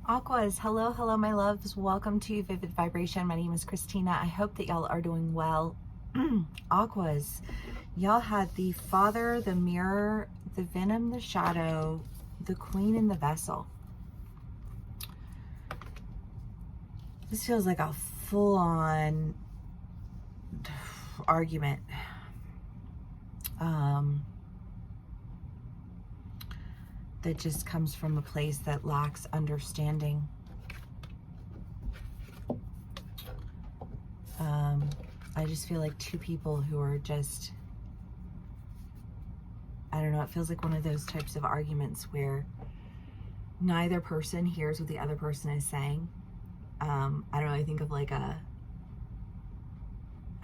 Aquas, hello, my loves. Welcome to Vivid Vibration. My name is Christina. I hope that y'all are doing well. Aquas, y'all had the Father, the Mirror, the Venom, the Shadow, the Queen, and the Vessel. This feels like a full-on argument. That just comes from a place that lacks understanding. I just feel like two people who are just, I don't know, it feels like one of those types of arguments where neither person hears what the other person is saying. I don't know, I think of like I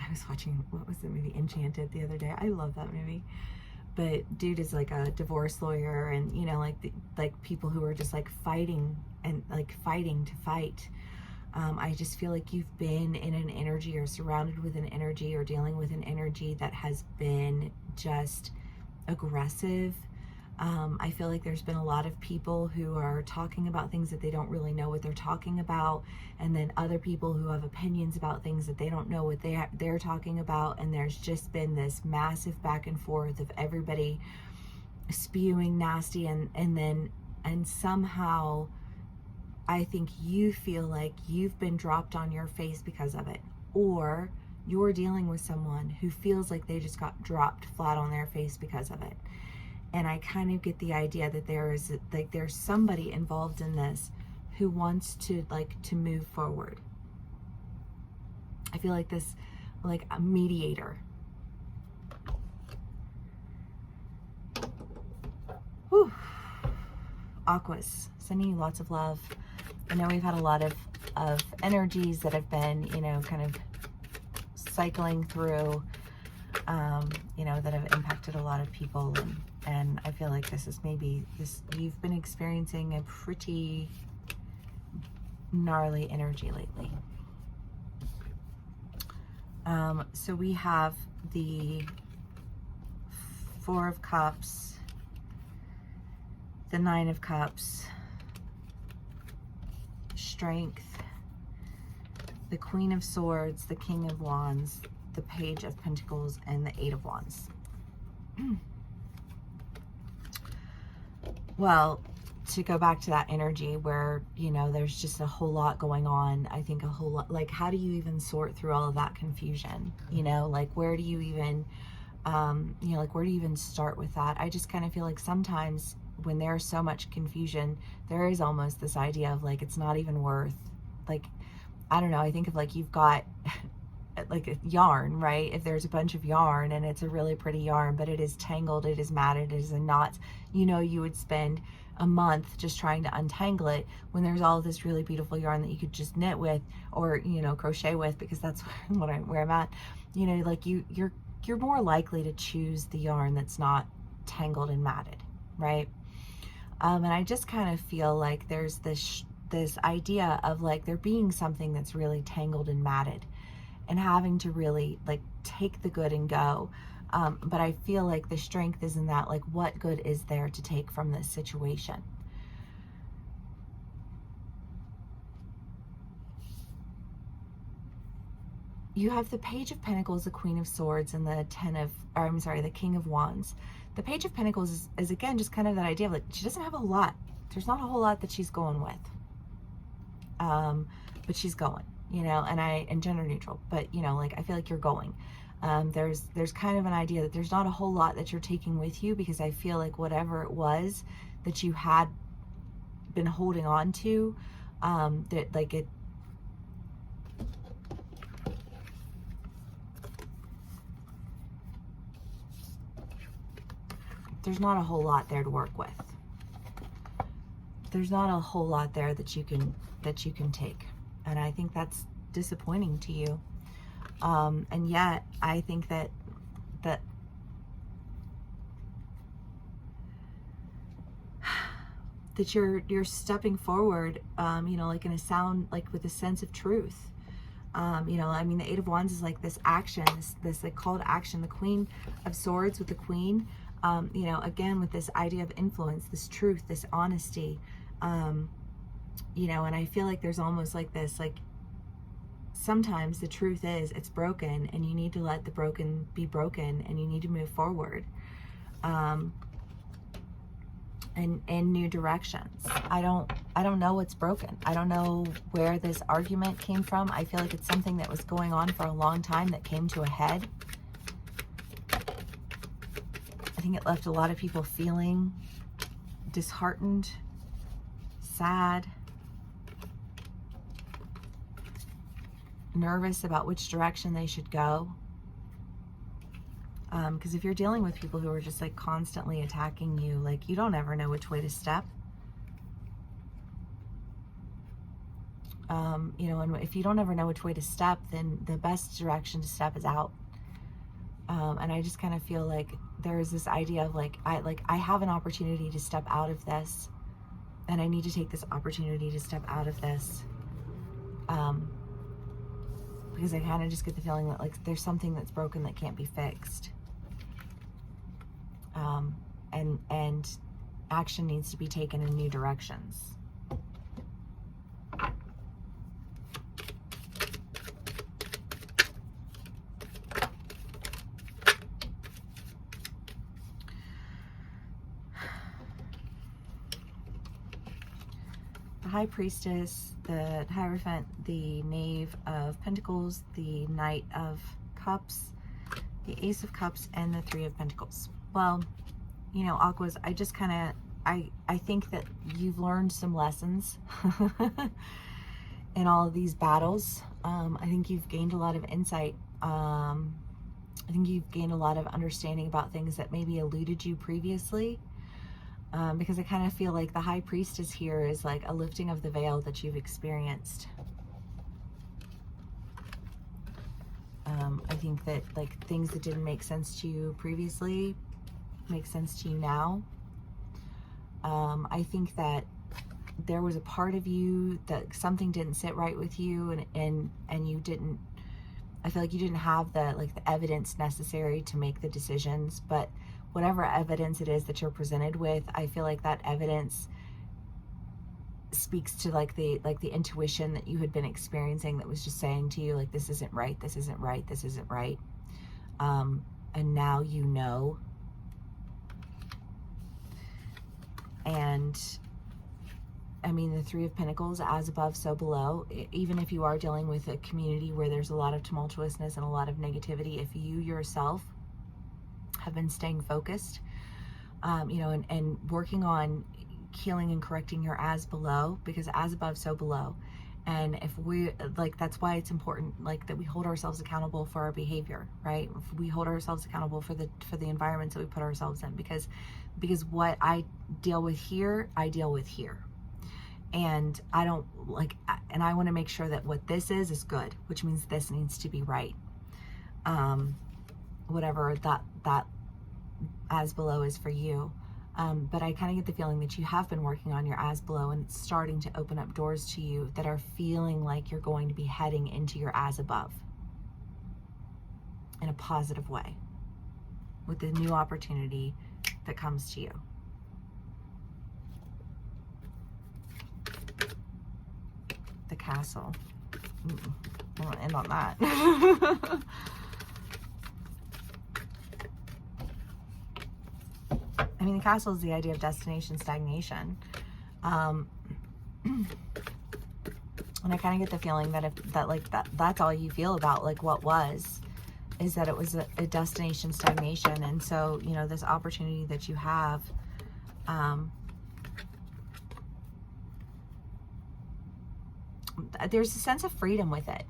was watching, what was the movie, Enchanted, the other day. I love that movie. But dude is like a divorce lawyer, and you know, like people who are just like fighting and like fighting to fight. I just feel like you've been in an energy or surrounded with an energy or dealing with an energy that has been just aggressive. I feel like there's been a lot of people who are talking about things that they don't really know what they're talking about, and then other people who have opinions about things that they don't know what they're talking about, and there's just been this massive back and forth of everybody spewing nasty, and somehow I think you feel like you've been dropped on your face because of it, or you're dealing with someone who feels like they just got dropped flat on their face because of it. And I kind of get the idea that there's somebody involved in this who wants to move forward. I feel like this, like a mediator. Whew. Aquas, sending you lots of love. I know we've had a lot of energies that have been, you know, kind of cycling through, you know, that have impacted a lot of people, and I feel like this is maybe you've been experiencing a pretty gnarly energy lately. So we have the Four of Cups, the Nine of Cups, Strength, the Queen of Swords, the King of Wands, the Page of Pentacles, and the Eight of Wands. Well, to go back to that energy where, you know, there's just a whole lot going on. I think a whole lot, like, how do you even sort through all of that confusion? You know, like, where do you even, you know, like, where do you even start with that? I just kind of feel like sometimes when there's so much confusion, there is almost this idea of like, it's not even worth, like, I don't know, I think of like, you've got like a yarn, right? If there's a bunch of yarn and it's a really pretty yarn, but it is tangled, it is matted, it is in knots, you know, you would spend a month just trying to untangle it when there's all this really beautiful yarn that you could just knit with, or, you know, crochet with, because that's where I'm at. You know, like you're more likely to choose the yarn that's not tangled and matted, right? And I just kind of feel like there's this idea of like there being something that's really tangled and matted, and having to really like take the good and go. But I feel like the strength is in that, like, what good is there to take from this situation? You have the Page of Pentacles, the Queen of Swords, and the the King of Wands. The Page of Pentacles is again just kind of that idea of like, she doesn't have a lot. There's not a whole lot that she's going with. But she's going, you know, and gender neutral, but you know, like, I feel like you're going. There's kind of an idea that there's not a whole lot that you're taking with you, because I feel like whatever it was that you had been holding on to, that like it, there's not a whole lot there to work with. There's not a whole lot there that you can take. And I think that's disappointing to you. And yet I think that you're stepping forward, you know, like in a sound, like with a sense of truth. You know, I mean, the Eight of Wands is like this action, this like call to action. The Queen of Swords with the Queen, you know, again with this idea of influence, this truth, this honesty, you know, and I feel like there's almost like this, like, sometimes the truth is it's broken, and you need to let the broken be broken, and you need to move forward, and in new directions. I don't know what's broken. I don't know where this argument came from. I feel like it's something that was going on for a long time that came to a head. I think it left a lot of people feeling disheartened, sad, nervous about which direction they should go. Because if you're dealing with people who are just like constantly attacking you, like, you don't ever know which way to step. You know, and if you don't ever know which way to step, then the best direction to step is out. And I just kind of feel like there's this idea of like I have an opportunity to step out of this, and I need to take this opportunity to step out of this. Because I kind of just get the feeling that like there's something that's broken that can't be fixed. And action needs to be taken in new directions. The High Priestess, the Hierophant, the Knave of Pentacles, the Knight of Cups, the Ace of Cups, and the Three of Pentacles. Well, you know, Aquas, I just kind of, I think that you've learned some lessons in all of these battles. I think you've gained a lot of insight. I think you've gained a lot of understanding about things that maybe eluded you previously. Because I kind of feel like the High Priestess here is like a lifting of the veil that you've experienced. I think that like things that didn't make sense to you previously make sense to you now. I think that there was a part of you that something didn't sit right with you, and you didn't, I feel like you didn't have the evidence necessary to make the decisions, but whatever evidence it is that you're presented with, I feel like that evidence speaks to like the intuition that you had been experiencing that was just saying to you like, this isn't right, this isn't right, this isn't right. And now you know. And I mean, the Three of Pentacles, as above, so below. Even if you are dealing with a community where there's a lot of tumultuousness and a lot of negativity, if you yourself have been staying focused, you know, and working on healing and correcting your as below, because as above, so below. And if we, like, that's why it's important, like, that we hold ourselves accountable for our behavior, right? If we hold ourselves accountable for the environments that we put ourselves in, because what I deal with here, I deal with here. And I don't like, and I want to make sure that what this is good, which means this needs to be right. Whatever that as below is for you. But I kind of get the feeling that you have been working on your as below, and it's starting to open up doors to you that are feeling like you're going to be heading into your as above in a positive way with the new opportunity that comes to you. The Castle. I won't end on that. I mean, the Castle is the idea of destination stagnation. And I kind of get the feeling that that's all you feel about like what was, is that it was a destination stagnation. And so, you know, this opportunity that you have, there's a sense of freedom with it,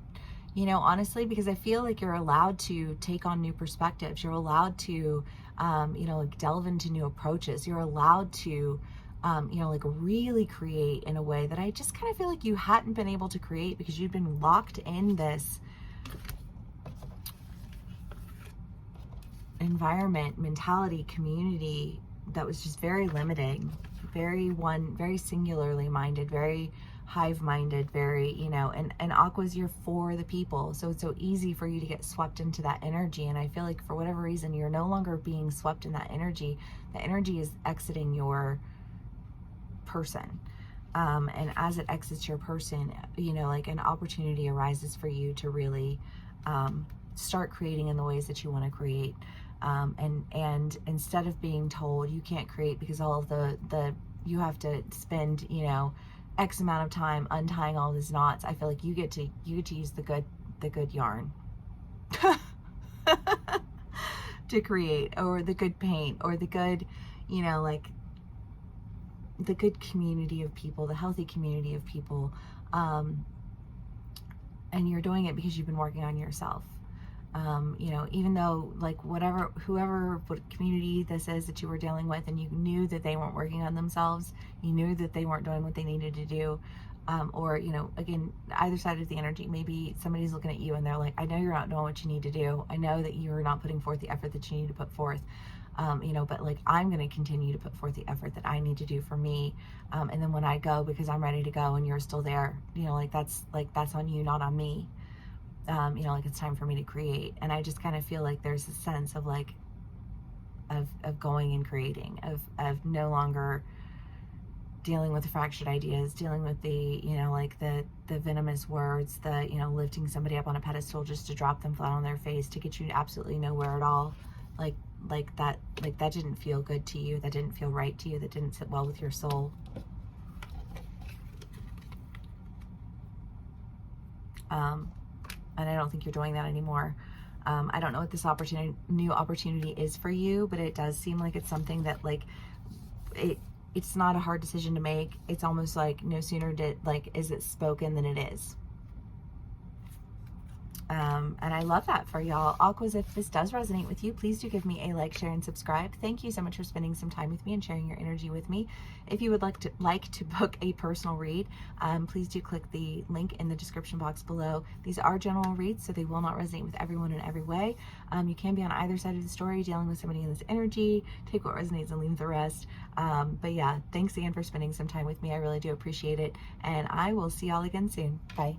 you know, honestly, because I feel like you're allowed to take on new perspectives. You're allowed to, you know, like delve into new approaches. You're allowed to, you know, like really create in a way that I just kind of feel like you hadn't been able to create because you'd been locked in this environment, mentality, community that was just very limiting, very singularly minded, very hive-minded, very, you know, and Aquas, you're for the people, so it's so easy for you to get swept into that energy. And I feel like for whatever reason you're no longer being swept in that energy. The energy is exiting your person. And as it exits your person, you know, like an opportunity arises for you to really start creating in the ways that you want to create. And instead of being told you can't create because all of the you have to spend, you know, X amount of time untying all these knots, I feel like you get to use the good yarn to create, or the good paint, or the good, you know, like the good community of people, the healthy community of people. And you're doing it because you've been working on yourself. You know, even though like whoever, what community this is that you were dealing with, and you knew that they weren't working on themselves, you knew that they weren't doing what they needed to do. Or, you know, again, either side of the energy, maybe somebody's looking at you and they're like, I know you're not doing what you need to do. I know that you're not putting forth the effort that you need to put forth. You know, but like, I'm going to continue to put forth the effort that I need to do for me. And then when I go, because I'm ready to go and you're still there, you know, like that's on you, not on me. You know, like it's time for me to create. And I just kind of feel like there's a sense of like, of going and creating, of no longer dealing with the fractured ideas, dealing with the, you know, like the venomous words, the, you know, lifting somebody up on a pedestal just to drop them flat on their face to get you absolutely nowhere at all. Like that didn't feel good to you. That didn't feel right to you. That didn't sit well with your soul. And I don't think you're doing that anymore. I don't know what this new opportunity is for you, but it does seem like it's something that like it's not a hard decision to make. It's almost like no sooner is it spoken than it is. And I love that for y'all. Aquas, if this does resonate with you, please do give me a like, share, and subscribe. Thank you so much for spending some time with me and sharing your energy with me. If you would like to book a personal read, please do click the link in the description box below. These are general reads, so they will not resonate with everyone in every way. You can be on either side of the story, dealing with somebody in this energy. Take what resonates and leave the rest. But yeah, thanks again for spending some time with me. I really do appreciate it. And I will see y'all again soon. Bye.